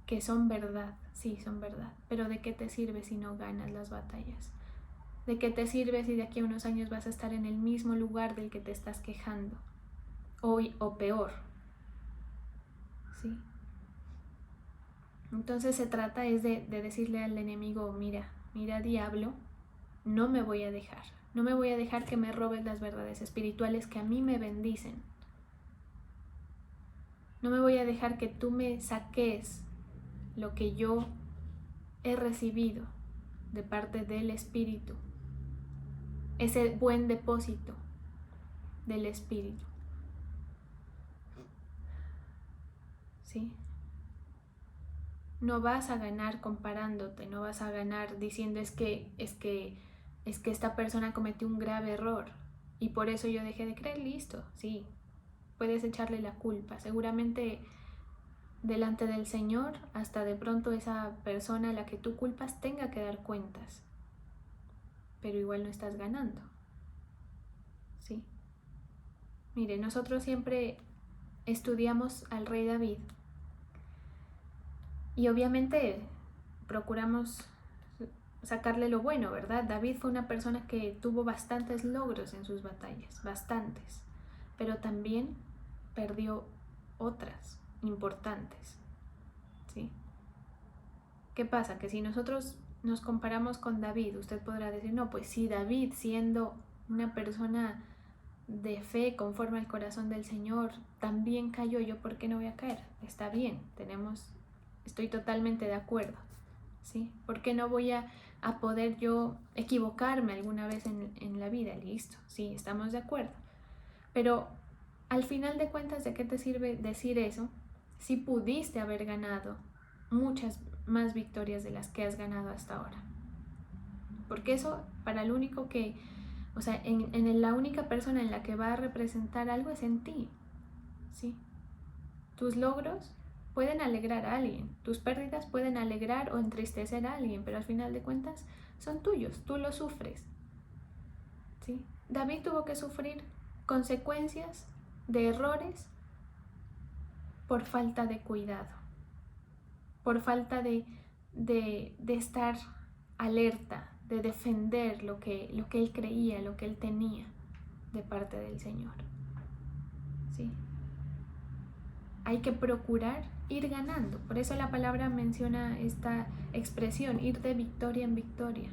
que son verdad, sí, son verdad, pero ¿de qué te sirve si no ganas las batallas? ¿De qué te sirve si de aquí a unos años vas a estar en el mismo lugar del que te estás quejando? Hoy o peor, ¿sí? Entonces se trata es de decirle al enemigo, mira, diablo, no me voy a dejar que me robes las verdades espirituales que a mí me bendicen. No me voy a dejar que tú me saques lo que yo he recibido de parte del Espíritu, ese buen depósito del Espíritu, ¿sí? No vas a ganar comparándote, no vas a ganar diciendo es que esta persona cometió un grave error y por eso yo dejé de creer. Listo, sí, puedes echarle la culpa, seguramente delante del Señor, hasta de pronto esa persona a la que tú culpas tenga que dar cuentas, pero igual no estás ganando, ¿sí? Mire, nosotros siempre estudiamos al rey David y obviamente procuramos sacarle lo bueno, ¿verdad? David fue una persona que tuvo bastantes logros en sus batallas, bastantes, pero también perdió otras importantes, ¿sí? ¿Qué pasa? Que si nosotros nos comparamos con David, usted podrá decir, no, pues si David, siendo una persona de fe conforme al corazón del Señor, también cayó, ¿yo por qué no voy a caer? Está bien, estoy totalmente de acuerdo, ¿sí? ¿Por qué no voy a poder yo equivocarme alguna vez en la vida? Listo, sí, estamos de acuerdo. Pero al final de cuentas, ¿de qué te sirve decir eso si pudiste haber ganado muchas más victorias de las que has ganado hasta ahora? Porque eso, para lo único que, o sea, en la única persona en la que va a representar algo es en ti, ¿sí? Tus logros pueden alegrar a alguien, tus pérdidas pueden alegrar o entristecer a alguien, pero al final de cuentas son tuyos, tú los sufres, ¿sí? David tuvo que sufrir consecuencias de errores por falta de cuidado, por falta de estar alerta, de defender lo que él creía, lo que él tenía de parte del Señor, ¿sí? Hay que procurar ir ganando. Por eso la palabra menciona esta expresión, ir de victoria en victoria.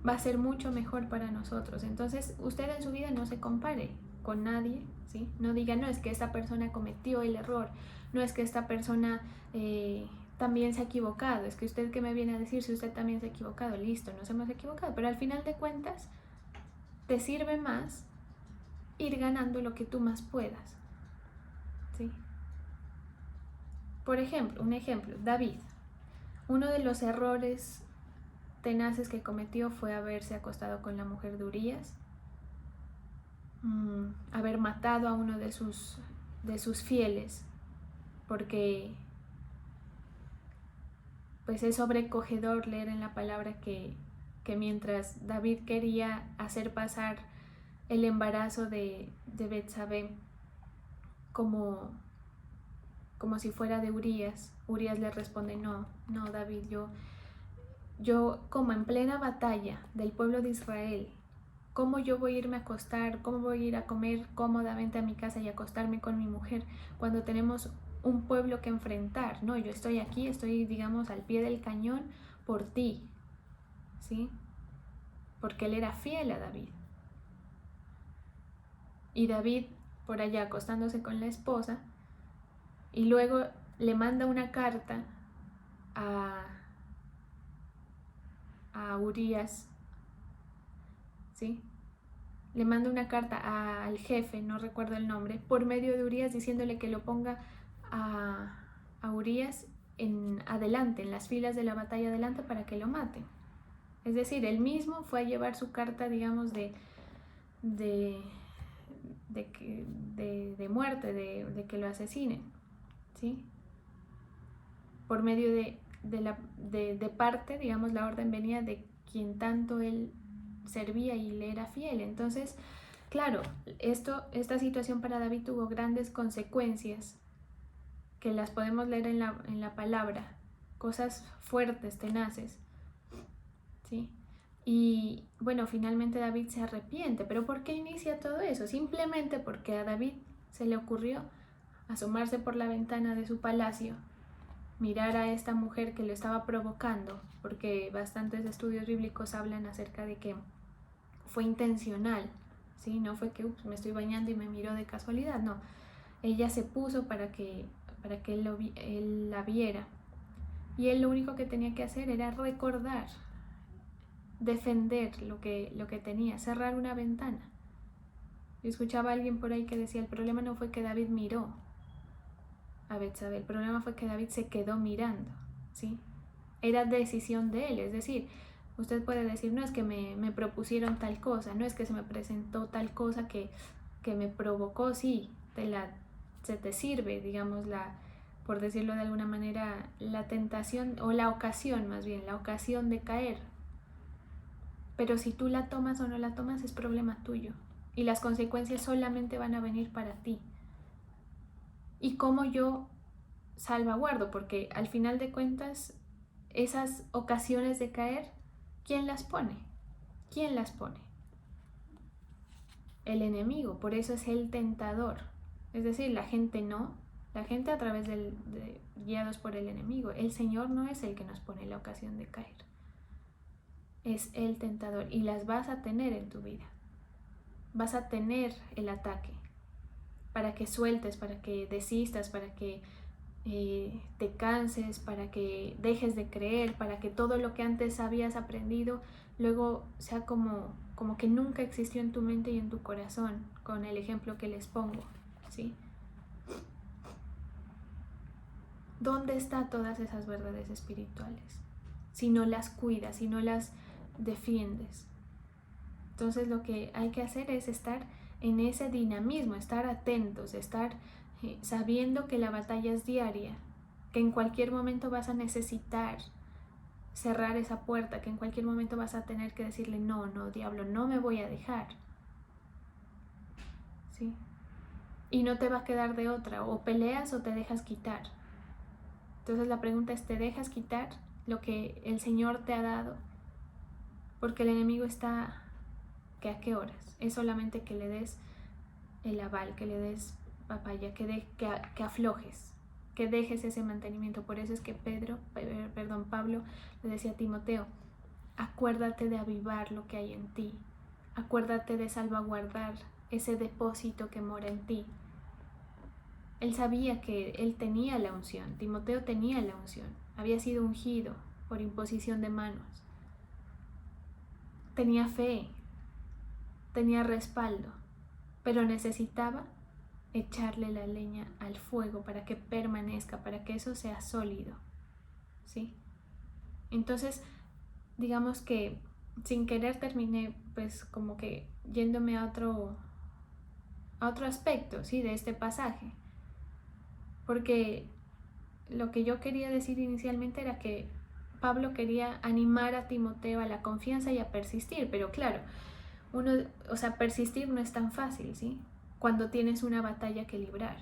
Va a ser mucho mejor para nosotros. Entonces, usted en su vida no se compare con nadie, ¿sí? No diga, no, es que esta persona cometió el error, no es que esta persona también se ha equivocado, es que usted que me viene a decir si usted también se ha equivocado, listo, nos hemos equivocado, pero al final de cuentas te sirve más ir ganando lo que tú más puedas, ¿sí? Por ejemplo, un ejemplo, David, uno de los errores tenaces que cometió fue haberse acostado con la mujer de Urías, haber matado a uno de sus fieles, porque pues es sobrecogedor leer en la palabra que mientras David quería hacer pasar el embarazo de Betsabé como si fuera de Urías, Urías le responde, no David, yo como en plena batalla del pueblo de Israel, ¿cómo yo voy a irme a acostar? ¿Cómo voy a ir a comer cómodamente a mi casa y acostarme con mi mujer cuando tenemos un pueblo que enfrentar? No, yo estoy aquí, estoy, digamos, al pie del cañón por ti, ¿sí? Porque él era fiel a David. Y David, por allá acostándose con la esposa, y luego le manda una carta a Urías, ¿sí? Le manda una carta al jefe, no recuerdo el nombre, por medio de Urías, diciéndole que lo ponga a Urías adelante, en las filas de la batalla adelante, para que lo maten. Es decir, él mismo fue a llevar su carta, digamos, de muerte, de que lo asesinen, ¿sí? Por medio de parte, digamos, la orden venía de quien tanto él servía y le era fiel. Entonces, claro, esta situación para David tuvo grandes consecuencias que las podemos leer en la palabra, cosas fuertes, tenaces, ¿sí? Y bueno, finalmente David se arrepiente. ¿Pero por qué inicia todo eso? Simplemente porque a David se le ocurrió asomarse por la ventana de su palacio, mirar a esta mujer que lo estaba provocando, porque bastantes estudios bíblicos hablan acerca de que fue intencional, ¿sí? No fue que me estoy bañando y me miró de casualidad, no. Ella se puso para que él la viera. Y él lo único que tenía que hacer era recordar, defender lo que tenía, cerrar una ventana. Yo escuchaba a alguien por ahí que decía, el problema no fue que David miró a Betsabé, el problema fue que David se quedó mirando, ¿sí? Era decisión de él, es decir, usted puede decir, no es que me propusieron tal cosa, no es que se me presentó tal cosa que me provocó, sí, se te sirve, digamos, por decirlo de alguna manera, la tentación, o la ocasión más bien, la ocasión de caer. Pero si tú la tomas o no la tomas es problema tuyo, y las consecuencias solamente van a venir para ti. ¿Y cómo yo salvaguardo? Porque al final de cuentas esas ocasiones de caer, ¿quién las pone? ¿Quién las pone? El enemigo, por eso es el tentador. Es decir, la gente no, la gente a través guiados por el enemigo. El Señor no es el que nos pone la ocasión de caer. Es el tentador y las vas a tener en tu vida. Vas a tener el ataque para que sueltes, para que desistas, para que te canses, para que dejes de creer, para que todo lo que antes habías aprendido luego sea como que nunca existió en tu mente y en tu corazón, con el ejemplo que les pongo, ¿sí? ¿Dónde están todas esas verdades espirituales? Si no las cuidas, si no las defiendes. Entonces lo que hay que hacer es estar en ese dinamismo, estar atentos, estar sabiendo que la batalla es diaria, que en cualquier momento vas a necesitar cerrar esa puerta, que en cualquier momento vas a tener que decirle no, diablo, no me voy a dejar, ¿sí? Y no te va a quedar de otra, o peleas o te dejas quitar. Entonces la pregunta es, ¿te dejas quitar lo que el Señor te ha dado? Porque el enemigo está, ¿que a qué horas? Es solamente que le des el aval, que le des papaya, que aflojes, que dejes ese mantenimiento. Por eso es que Pablo le decía a Timoteo, acuérdate de avivar lo que hay en ti, acuérdate de salvaguardar ese depósito que mora en ti. Él sabía que él tenía la unción, Timoteo tenía la unción, había sido ungido por imposición de manos, tenía fe, tenía respaldo, pero necesitaba echarle la leña al fuego para que permanezca, para que eso sea sólido, ¿sí? Entonces, digamos que sin querer terminé pues como que yéndome a otro aspecto, ¿sí? De este pasaje, porque lo que yo quería decir inicialmente era que Pablo quería animar a Timoteo a la confianza y a persistir, pero claro, persistir no es tan fácil, ¿sí? Cuando tienes una batalla que librar,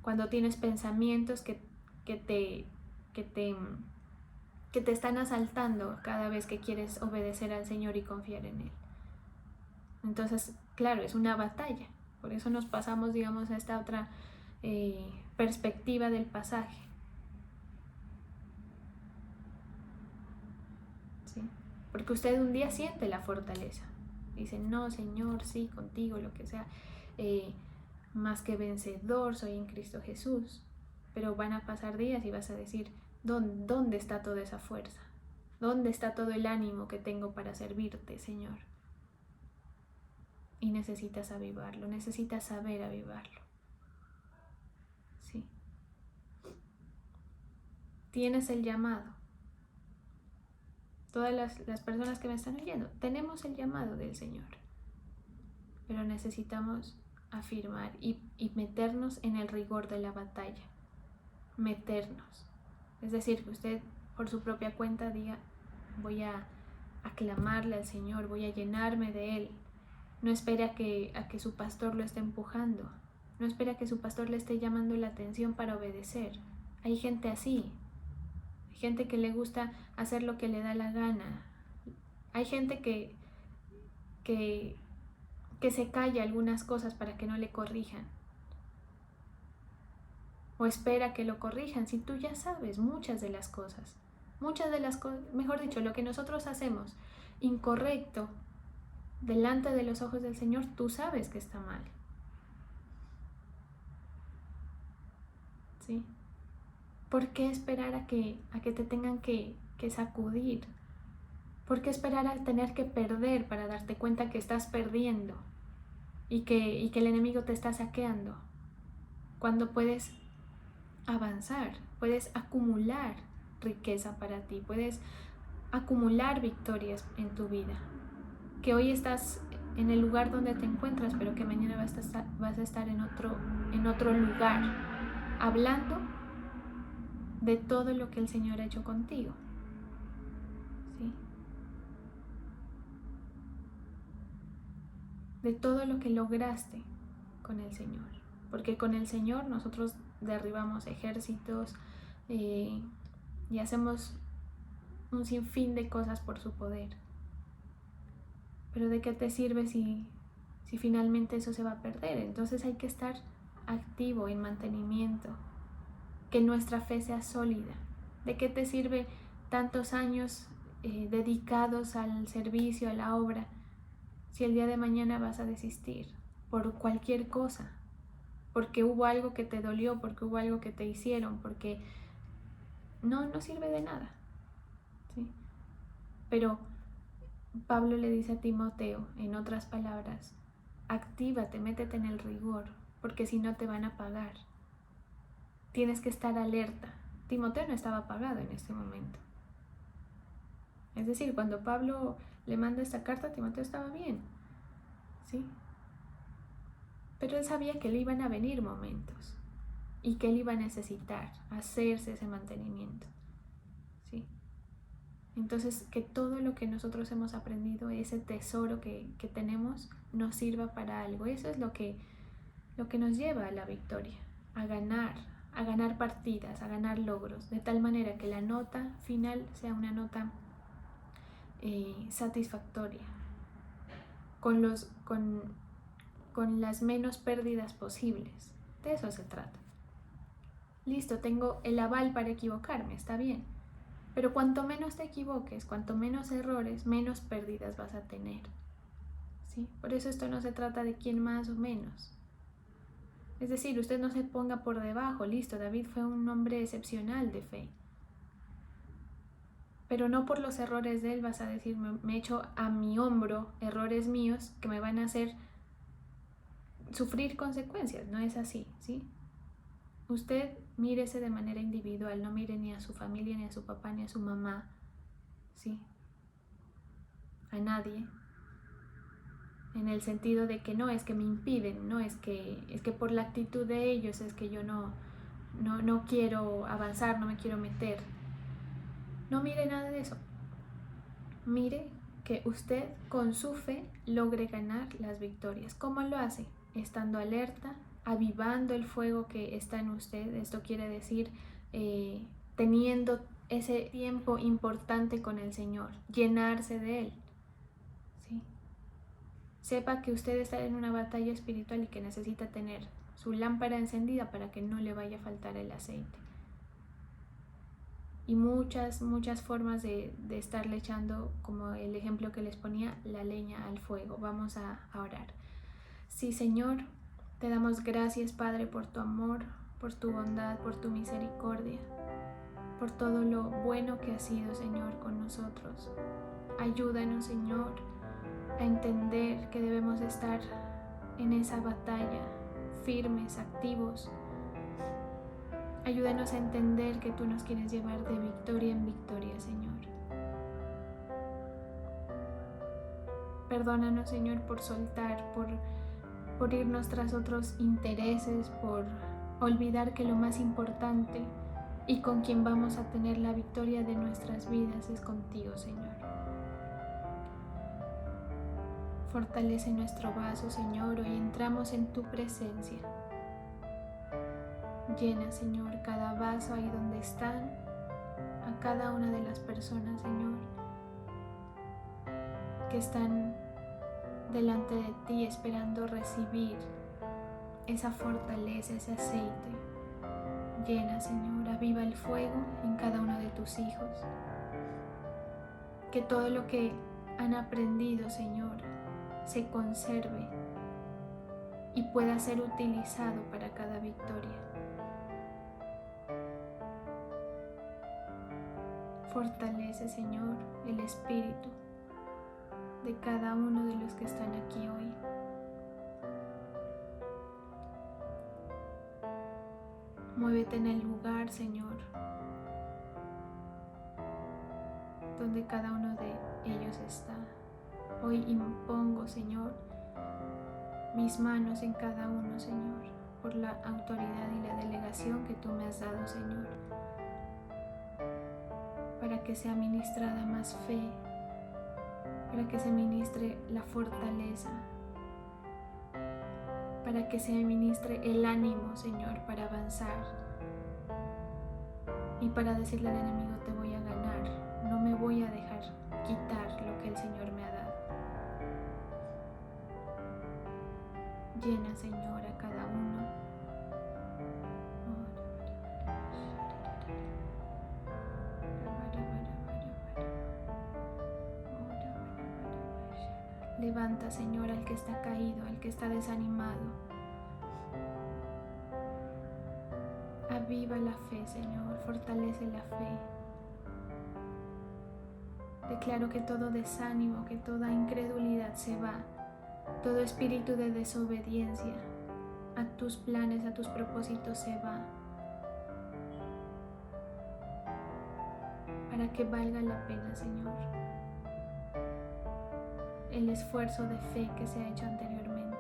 cuando tienes pensamientos que te están asaltando cada vez que quieres obedecer al Señor y confiar en Él. Entonces, claro, es una batalla. Por eso nos pasamos, digamos, a esta otra perspectiva del pasaje. ¿Sí? Porque usted un día siente la fortaleza. Dice, no, Señor, sí, contigo, lo que sea. Más que vencedor soy en Cristo Jesús. Pero van a pasar días y vas a decir, ¿dónde está toda esa fuerza? ¿Dónde está todo el ánimo que tengo para servirte, Señor? Y necesitas avivarlo, necesitas saber avivarlo. Sí. Tienes el llamado. Todas las personas que me están oyendo, tenemos el llamado del Señor. Pero necesitamos afirmar y meternos en el rigor de la batalla. Meternos. Es decir, que usted por su propia cuenta diga, voy a aclamarle al Señor, voy a llenarme de Él. No espere a que su pastor lo esté empujando. No espere a que su pastor le esté llamando la atención para obedecer. Hay gente así. Hay gente que le gusta hacer lo que le da la gana. Hay gente que se calla algunas cosas para que no le corrijan. O espera que lo corrijan, si tú ya sabes muchas de las cosas, mejor dicho, lo que nosotros hacemos incorrecto delante de los ojos del Señor, tú sabes que está mal. ¿Sí? ¿Por qué esperar a que te tengan que sacudir? ¿Por qué esperar a tener que perder para darte cuenta que estás perdiendo y que el enemigo te está saqueando? Cuando puedes avanzar, puedes acumular riqueza para ti, puedes acumular victorias en tu vida, que hoy estás en el lugar donde te encuentras, pero que mañana vas a estar en otro lugar, hablando de todo lo que el Señor ha hecho contigo, ¿sí? De todo lo que lograste con el Señor, porque con el Señor nosotros derribamos ejércitos y hacemos un sinfín de cosas por su poder. Pero ¿de qué te sirve si finalmente eso se va a perder? Entonces hay que estar activo en mantenimiento, que nuestra fe sea sólida. ¿De qué te sirve tantos años dedicados al servicio, a la obra, si el día de mañana vas a desistir por cualquier cosa? Porque hubo algo que te dolió, porque hubo algo que te hicieron, porque no sirve de nada, ¿sí? Pero Pablo le dice a Timoteo, en otras palabras, actívate, métete en el rigor, porque si no te van a pagar. Tienes que estar alerta. Timoteo no estaba apagado en este momento. Es decir, cuando Pablo le manda esta carta, Timoteo estaba bien, ¿sí? Pero él sabía que le iban a venir momentos y que él iba a necesitar hacerse ese mantenimiento, ¿sí? Entonces, que todo lo que nosotros hemos aprendido, ese tesoro que tenemos, nos sirva para algo. Eso es lo que nos lleva a la victoria, a ganar partidas, a ganar logros, de tal manera que la nota final sea una nota satisfactoria, con las menos pérdidas posibles. De eso se trata. Listo, tengo el aval para equivocarme, está bien. Pero cuanto menos te equivoques, cuanto menos errores, menos pérdidas vas a tener, ¿sí? Por eso esto no se trata de quién más o menos. Es decir, usted no se ponga por debajo. Listo, David fue un hombre excepcional de fe. Pero no por los errores de él vas a decir, me echo a mi hombro errores míos que me van a hacer sufrir consecuencias. No es así, ¿sí? Usted mírese de manera individual, no mire ni a su familia, ni a su papá, ni a su mamá, ¿sí? A nadie. En el sentido de que no, es que me impiden, no, es que por la actitud de ellos es que yo no quiero avanzar, no me quiero meter. No mire nada de eso. Mire que usted con su fe logre ganar las victorias. ¿Cómo lo hace? Estando alerta, avivando el fuego que está en usted. Esto quiere decir teniendo ese tiempo importante con el Señor, llenarse de Él, ¿sí? Sepa que usted está en una batalla espiritual y que necesita tener su lámpara encendida para que no le vaya a faltar el aceite. Y muchas formas de estarle echando, como el ejemplo que les ponía, la leña al fuego. Vamos a orar. Sí, Señor, te damos gracias, Padre, por tu amor, por tu bondad, por tu misericordia, por todo lo bueno que has sido, Señor, con nosotros. Ayúdanos, Señor, a entender que debemos estar en esa batalla, firmes, activos. Ayúdanos a entender que tú nos quieres llevar de victoria en victoria, Señor. Perdónanos, Señor, por soltar, por irnos tras otros intereses, por olvidar que lo más importante y con quien vamos a tener la victoria de nuestras vidas es contigo, Señor. Fortalece nuestro vaso, Señor, hoy entramos en tu presencia. Llena, Señor, cada vaso ahí donde están, a cada una de las personas, Señor, que están delante de ti esperando recibir esa fortaleza, ese aceite. Llena, Señor, aviva el fuego en cada uno de tus hijos. Que todo lo que han aprendido, Señor, se conserve y pueda ser utilizado para cada victoria. Fortalece, Señor, el espíritu de cada uno de los que están aquí hoy. Muévete en el lugar, Señor, donde cada uno de ellos está. Hoy impongo, Señor, mis manos en cada uno, Señor, por la autoridad y la delegación que tú me has dado, Señor, para que sea ministrada más fe, para que se ministre la fortaleza, para que se ministre el ánimo, Señor, para avanzar y para decirle al enemigo, te voy a ganar, no me voy a dejar quitar lo que el Señor me ha dado. Llena, Señor, a cada uno. Levanta, Señor, al que está caído, al que está desanimado. Aviva la fe, Señor, fortalece la fe. Declaro que todo desánimo, que toda incredulidad se va, todo espíritu de desobediencia a tus planes, a tus propósitos se va, para que valga la pena, Señor, el esfuerzo de fe que se ha hecho anteriormente.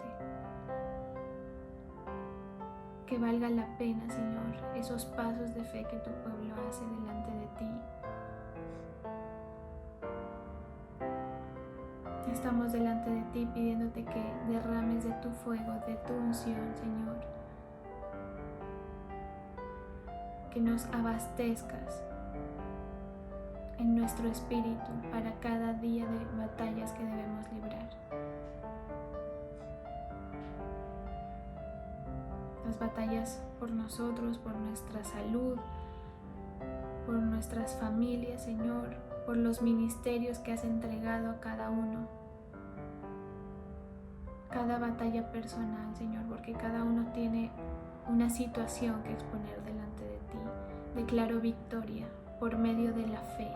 Que valga la pena, Señor, esos pasos de fe que tu pueblo hace delante de ti. Estamos delante de ti pidiéndote que derrames de tu fuego, de tu unción, Señor. Que nos abastezcas en nuestro espíritu para cada día de batallas que debemos librar. Las batallas por nosotros, por nuestra salud, por nuestras familias, Señor, por los ministerios que has entregado a cada uno. Cada batalla personal, Señor, porque cada uno tiene una situación que exponer delante de ti. Declaro victoria por medio de la fe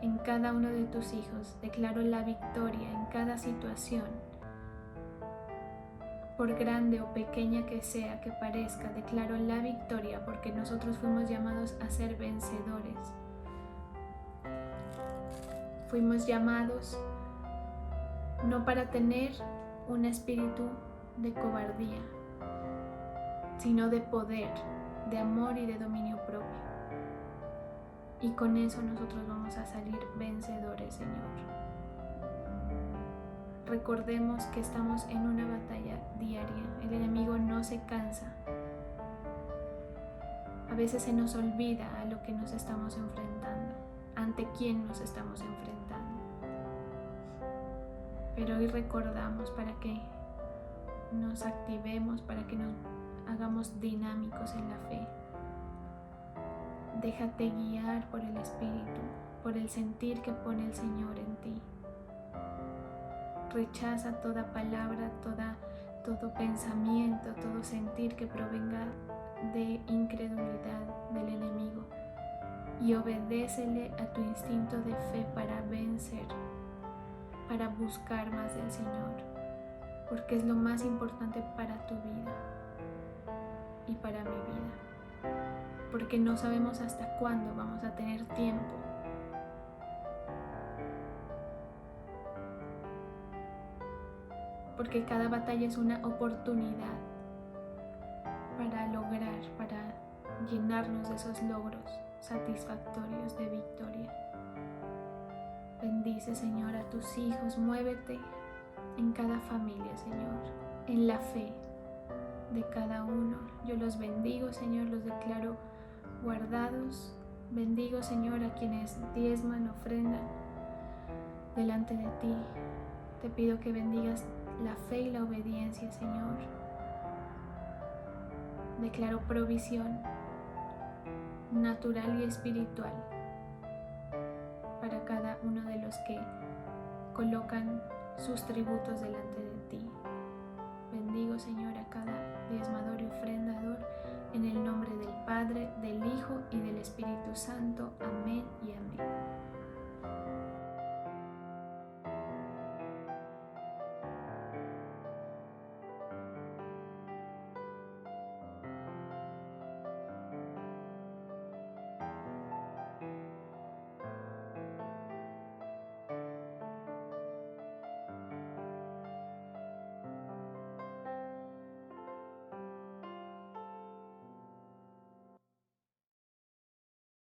en cada uno de tus hijos. Declaro la victoria en cada situación, por grande o pequeña que sea, que parezca. Declaro la victoria porque nosotros fuimos llamados a ser vencedores. Fuimos llamados no para tener un espíritu de cobardía, sino de poder, de amor y de dominio propio. Y con eso nosotros vamos a salir vencedores, Señor. Recordemos que estamos en una batalla diaria. El enemigo no se cansa. A veces se nos olvida a lo que nos estamos enfrentando, ante quién nos estamos enfrentando. Pero hoy recordamos para que nos activemos, para que nos hagamos dinámicos en la fe. Déjate guiar por el Espíritu, por el sentir que pone el Señor en ti. Rechaza toda palabra, todo pensamiento, todo sentir que provenga de incredulidad del enemigo y obedécele a tu instinto de fe para vencer, para buscar más del Señor, porque es lo más importante para tu vida y para mi vida, porque no sabemos hasta cuándo vamos a tener tiempo. Porque cada batalla es una oportunidad para lograr, para llenarnos de esos logros satisfactorios de victoria. Bendice, Señor, a tus hijos, muévete en cada familia, Señor, en la fe de cada uno. Yo los bendigo, Señor, los declaro guardados. Bendigo, Señor, a quienes diezman, ofrendan delante de ti. Te pido que bendigas la fe y la obediencia, Señor. Declaro provisión natural y espiritual para cada uno de los que colocan sus tributos delante de ti. Bendigo, Señor, a cada diezmador y ofrendador en el nombre del Padre, del Hijo y del Espíritu Santo. Amén y amén.